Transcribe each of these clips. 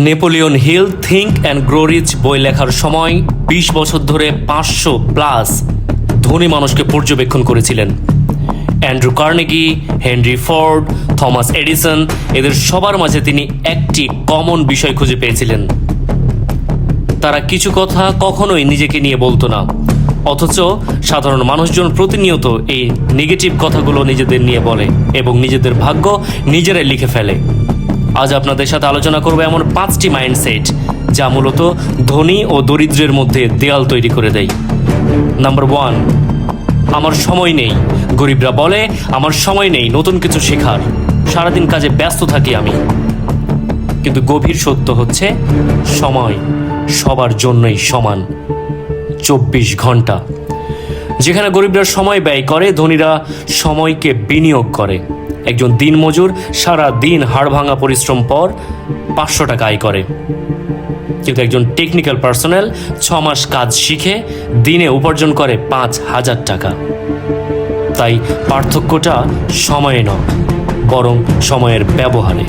Napoleon Hill Think and Grow Rich বই লেখার সময় ২০ বছর ধরে ৫০০+ ধনী মানুষকে পর্যবেক্ষণ করেছিলেন। Andrew Carnegie, Henry Ford, Thomas Edison, এদের সবার মাঝে তিনি একটি কমন বিষয় খুঁজে পেয়েছিলেন। তারা কিছু কথা কখনোই নিজেকে নিয়ে বলতো না, অথচ সাধারণ মানুষজন প্রতিনিয়ত এই নেগেটিভ কথাগুলো নিজেদের নিয়ে বলে এবং নিজেদের ভাগ্য নিজেরাই লিখে ফেলে। আজ আপনাদের সাথে আলোচনা করব এমন 5টি মাইন্ডসেট যা মূলত ধনী ও দরিদ্রের মধ্যে দেয়াল তৈরি করে দেয়। নাম্বার 1, আমার সময় নেই। গরিবরা বলে আমার সময় নেই নতুন কিছু শেখার, সারাদিন কাজে ব্যস্ত থাকি আমি। কিন্তু গভীর সত্য হচ্ছে সময় সবার জন্যই সমান, 24 ঘন্টা। যেখানে গরিবরা সময় ব্যয় করে, ধনীরা সময়কে বিনিয়োগ করে। একজন দিনমজুর সারা দিন হাড় ভাঙা পরিশ্রম পর 500 টাকা আয় করে, কিন্তু একজন টেকনিক্যাল পার্সোনাল 6 মাস কাজ শিখে দিনে উপার্জন করে 5,000 টাকা। তাই পার্থক্যটা সময়ে নয়, বরং সময়ের ব্যবহারে।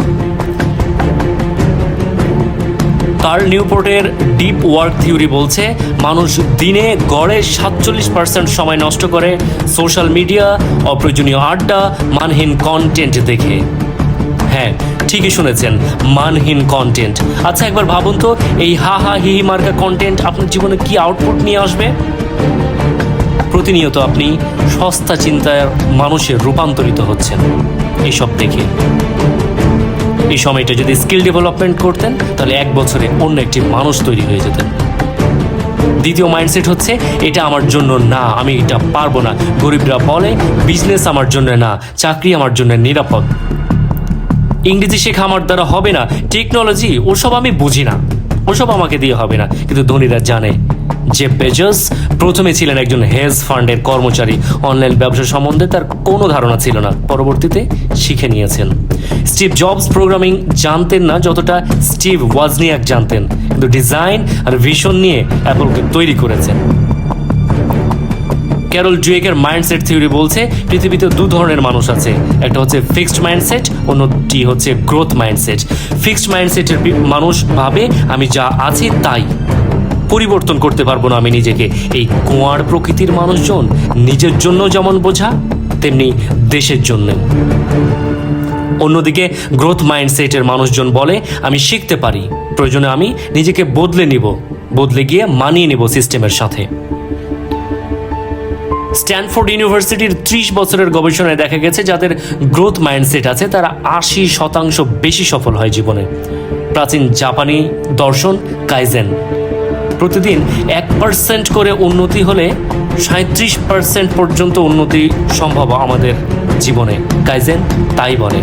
কার্ল নিউপোর্টের ডিপ ওয়ার্ক থিওরি বলছে মানুষ দিনে গড়ে 47% সময় নষ্ট করে সোশ্যাল মিডিয়া, অপ্রয়োজনীয় আড্ডা, মানহীন কন্টেন্ট দেখে। হ্যাঁ, ঠিকই শুনেছেন, মানহীন কন্টেন্ট। আচ্ছা, একবার ভাবুন তো, এই হা হা হি হি মার্কা কন্টেন্ট আপনার জীবনে কি আউটপুট নিয়ে আসবে? প্রতিনিয়ত আপনি সস্তা চিন্তার মানুষে রূপান্তরিত হচ্ছেন এইসব দেখে। এই সময়টা যদি স্কিল ডেভেলপমেন্ট করতেন, তাহলে 1 বছরে অন্য একটি মানুষ তৈরি হয়ে যেতেন। দ্বিতীয় মাইন্ডসেট হচ্ছে এটা আমার জন্য না, আমি এটা পারবো না। গরিবরা বলে বিজনেস আমার জন্য না, চাকরি আমার জন্য নিরাপদ, ইংরেজি শেখা আমার দ্বারা হবে না, টেকনোলজি ওসব আমি বুঝি না, ওসব আমাকে দিয়ে হবে না। কিন্তু ধনীরা জানে জেফ বেজোস প্রথমে ছিলেন একজন হেজ ফান্ডের কর্মচারী। অনলাইন ব্যবসা সম্বন্ধে তার কোনো ধারণা ছিল না, পরবর্তীতে শিখে নিয়েছেন। স্টিভ জবস প্রোগ্রামিং জানতেন না যতটা স্টিভ ওয়াজনিয়াক জানতেন, কিন্তু ডিজাইন আর ভিশন নিয়ে অ্যাপলকে তৈরি করেছেন। ক্যারল ডুয়েকের মাইন্ডসেট থিওরি বলছে পৃথিবীতে 2 ধরনের মানুষ আছে, একটা হচ্ছে ফিক্সড মাইন্ডসেট, অন্যটি হচ্ছে গ্রোথ মাইন্ডসেট। ফিক্সড মাইন্ডসেটের মানুষ ভাবে আমি যা আছি তাই, পরিবর্তন করতে পারবো না আমি নিজেকে। এই কুয়ার প্রকৃতির মানুষজন নিজের জন্য যেমন বোঝা, তেমনি দেশের জন্য। অন্যদিকে গ্রোথ মাইন্ডসেটের মানুষজন বলে আমি শিখতে পারি, প্রয়োজনে আমি নিজেকে বদলে গিয়ে মানিয়ে নেব সিস্টেমের সাথে। স্ট্যানফোর্ড ইউনিভার্সিটির 30 বছরের গবেষণায় দেখা গেছে যাদের গ্রোথ মাইন্ডসেট আছে তারা 80% বেশি সফল হয় জীবনে। প্রাচীন জাপানি দর্শন কাইজেন, প্রতিদিন 1% করে উন্নতি হলে 37% পর্যন্ত উন্নতি সম্ভব আমাদের জীবনে, কাইজেন তাই বলে।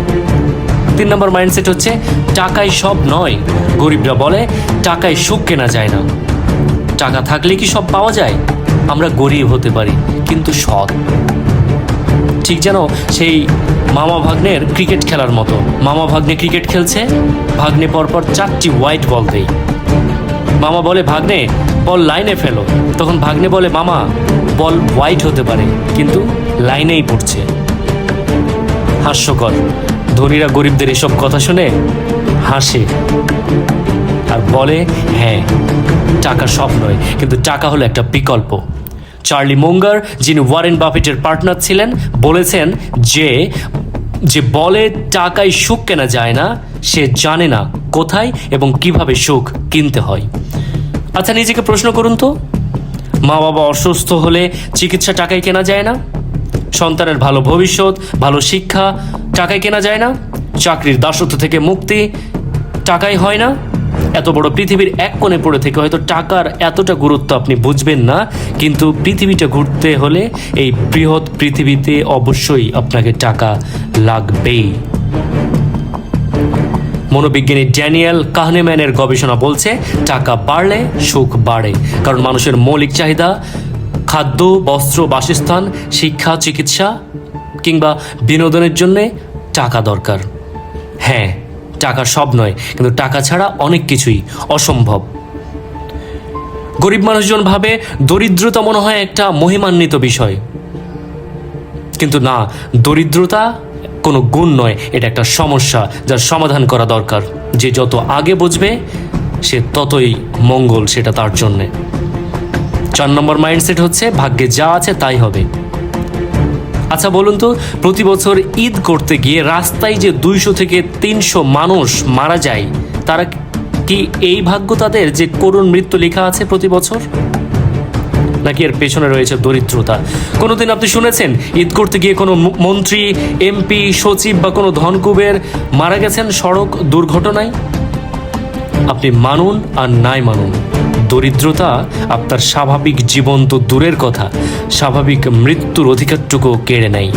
3 নম্বর মাইন্ডসেট হচ্ছে টাকাই সব নয়। গরিবরা বলে টাকায় সুখ কেনা যায় না, টাকা থাকলে কি সব পাওয়া যায়? আমরা গরিব হতে পারি কিন্তু সৎ। ঠিক যেন সেই মামা ভাগ্নের ক্রিকেট খেলার মতো। মামা ভাগ্নে ক্রিকেট খেলছে, ভাগ্নে পরপর 4টি হোয়াইট বল দেয়। মামা বলে ভাগ্নে বল লাইনে ফেলো, তখন ভাগ্নে বলে মামা বল হোয়াইট হতে পারে কিন্তু লাইনেই পড়ছে। হাস্যকর। ধনীরা গরিবদের এসব কথা শুনে হাসে আর বলে হ্যাঁ, টাকা সব নয়, কিন্তু টাকা হলো একটা বিকল্প। চার্লি মুঙ্গার, যিনি ওয়ারেন বাফেটের পার্টনার ছিলেন, বলেছেন যে বলে টাকায় সুখ কেনা যায় না, সে জানে না কোথায় এবং কিভাবে সুখ কিনতে হয়। আচ্ছা, নিজেকে প্রশ্ন করুন তো, মা বাবা অসুস্থ হলে চিকিৎসা টাকায় কেনা যায় না? সন্তানের ভালো ভবিষ্যৎ, ভালো শিক্ষা টাকায় কেনা যায় না? চাকরির দাসত্ব থেকে মুক্তি টাকায় হয় না? এত বড় পৃথিবীর এক কোণে পড়ে থেকে হয়তো টাকার এতটা গুরুত্ব আপনি বুঝবেন না, কিন্তু পৃথিবীটা ঘুরতে হলে এই বৃহৎ পৃথিবীতে অবশ্যই আপনাকে টাকা লাগবেই। মনোবিজ্ঞানী ড্যানিয়েল কাহনেম্যানের গবেষণা বলছে টাকা বাড়লে সুখ বাড়ে, কারণ মানুষের মৌলিক চাহিদা খাদ্য, বস্ত্র, বাসস্থান, শিক্ষা, চিকিৎসা কিংবা বিনোদনের জন্যে টাকা দরকার। হ্যাঁ, টাকা সব নয়, কিন্তু টাকা ছাড়া অনেক কিছুই অসম্ভব। গরিব মানুষজন ভাবে দরিদ্রতা মনে হয় একটা মহিমান্বিত বিষয়, কিন্তু না, দরিদ্রতা কোনো গুণ নয়, এটা একটা সমস্যা যার সমাধান করা দরকার। যে যত আগে বুঝবে সে ততই মঙ্গল সেটা তার জন্যে। 4 নম্বর মাইন্ডসেট হচ্ছে ভাগ্যে যা আছে তাই হবে। আচ্ছা বলুন তো, প্রতি বছর ঈদ করতে গিয়ে রাস্তায় যে 200 থেকে 300 মানুষ মারা যায়, তারা কি এই ভাগ্য তাদের যে করুণ মৃত্যু লেখা আছে প্রতি বছর? নাকি এর পেছনে রয়েছে দরিদ্রতা? কোনোদিন আপনি শুনেছেন ঈদ করতে গিয়ে কোনো মন্ত্রী, এমপি, সচিব বা কোনো ধনকুবের মারা গেছেন সড়ক দুর্ঘটনায়? আপনি মানুন আর নাই মানুন, দরিদ্রতা আপনার স্বাভাবিক জীবন তো দূরের কথা, স্বাভাবিক মৃত্যুর অধিকারটুকু কেড়ে নেয়।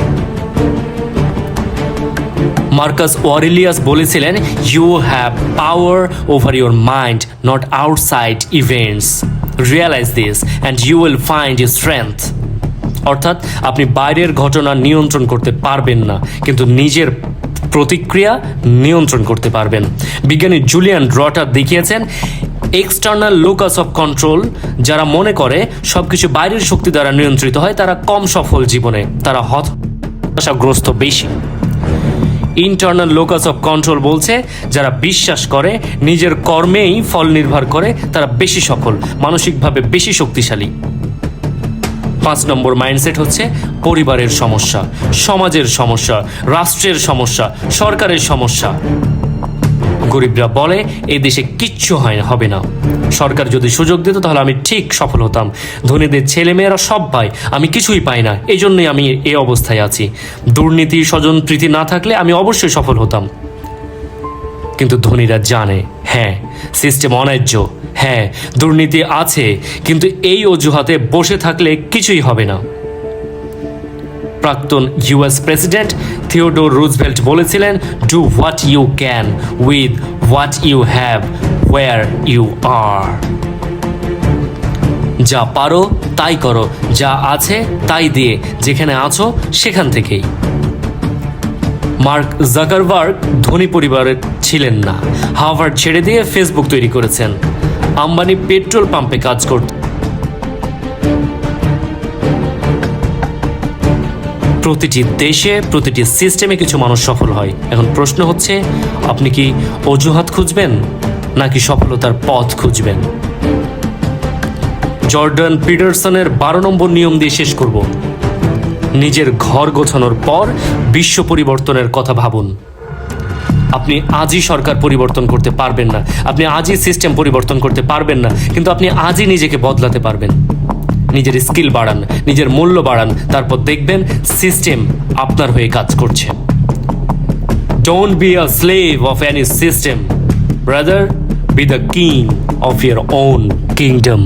মার্কাস অরেলিয়াস বলেছিলেন, you have power over your mind, not outside events. Realize this and you will find your strength. অর্থাৎ আপনি বাইরের ঘটনা নিয়ন্ত্রণ করতে পারবেন না, কিন্তু নিজের প্রতিক্রিয়া নিয়ন্ত্রণ করতে পারবেন। বিজ্ঞানী জুলিয়ান রটার দেখিয়েছেন, এক্সটার্নাল লোকাস অফ কন্ট্রোল, যারা মনে করে সবকিছু বাইরের শক্তি দ্বারা নিয়ন্ত্রিত হয়, তারা কম সফল জীবনে, তারা হতাশাগ্রস্ত বেশি। ইন্টারনাল লোকাস অফ কন্ট্রোল বলছে, যারা বিশ্বাস করে নিজের কর্মেই ফল নির্ভর করে, তারা বেশি সফল, মানসিকভাবে বেশি শক্তিশালী। 5 নম্বর মাইন্ডসেট হচ্ছে পরিবারের সমস্যা, সমাজের সমস্যা, রাষ্ট্রের সমস্যা, সরকারের সমস্যা। গরিবরা বলে এই দেশে কিচ্ছু হবে না, সরকার যদি সুযোগ দিত তাহলে আমি ঠিক সফল হতাম, ধনীদের ছেলেমেয়েরা সব পায়, আমি কিছুই পাই না, এই জন্যই আমি এই অবস্থায় আছি, দুর্নীতি, স্বজনপ্রীতি না থাকলে আমি অবশ্যই সফল হতাম। কিন্তু ধনীরা জানে, হ্যাঁ সিস্টেম অন্যায্য, হ্যাঁ দুর্নীতি আছে, কিন্তু এই অজুহাতে বসে থাকলে কিছুই হবে না। প্রাক্তন ইউএস প্রেসিডেন্ট থিওডোর রুজভেল্ট বলেছিলেন, do what you can with what you have where you are. যা পারো তাই করো, যা আছে তাই দিয়ে, যেখানে আছো সেখান থেকেই। মার্ক জাকারবার্গ ধনী পরিবারের ছিলেন না, হার্ভার্ড ছেড়ে দিয়ে ফেসবুক তৈরি করেছেন। আম্বানি পেট্রোল পাম্পে কাজ করতেন। প্রতিটি দেশে, প্রতিটি সিস্টেমে কিছু মানুষ সফল হয়। এখন প্রশ্ন হচ্ছে, আপনি কি অজুহাত খুঁজবেন নাকি সফলতার পথ খুঁজবেন? জর্ডান পিটারসনের 12 নম্বর নিয়ম দিয়ে শেষ করব। নিজের ঘর গোছানোর পর বিশ্ব পরিবর্তনের কথা ভাবুন। আপনি আজই সরকার পরিবর্তন করতে পারবেন না, আপনি আজই সিস্টেম পরিবর্তন করতে পারবেন না, কিন্তু আপনি আজই নিজেকে বদলাতে পারবেন। নিজের স্কিল বাড়ান, নিজের মূল্য বাড়ান, তারপর দেখবেন সিস্টেম আপনার হয়ে কাজ করছে। Don't be a slave of any system, brother, B the king of your own kingdom.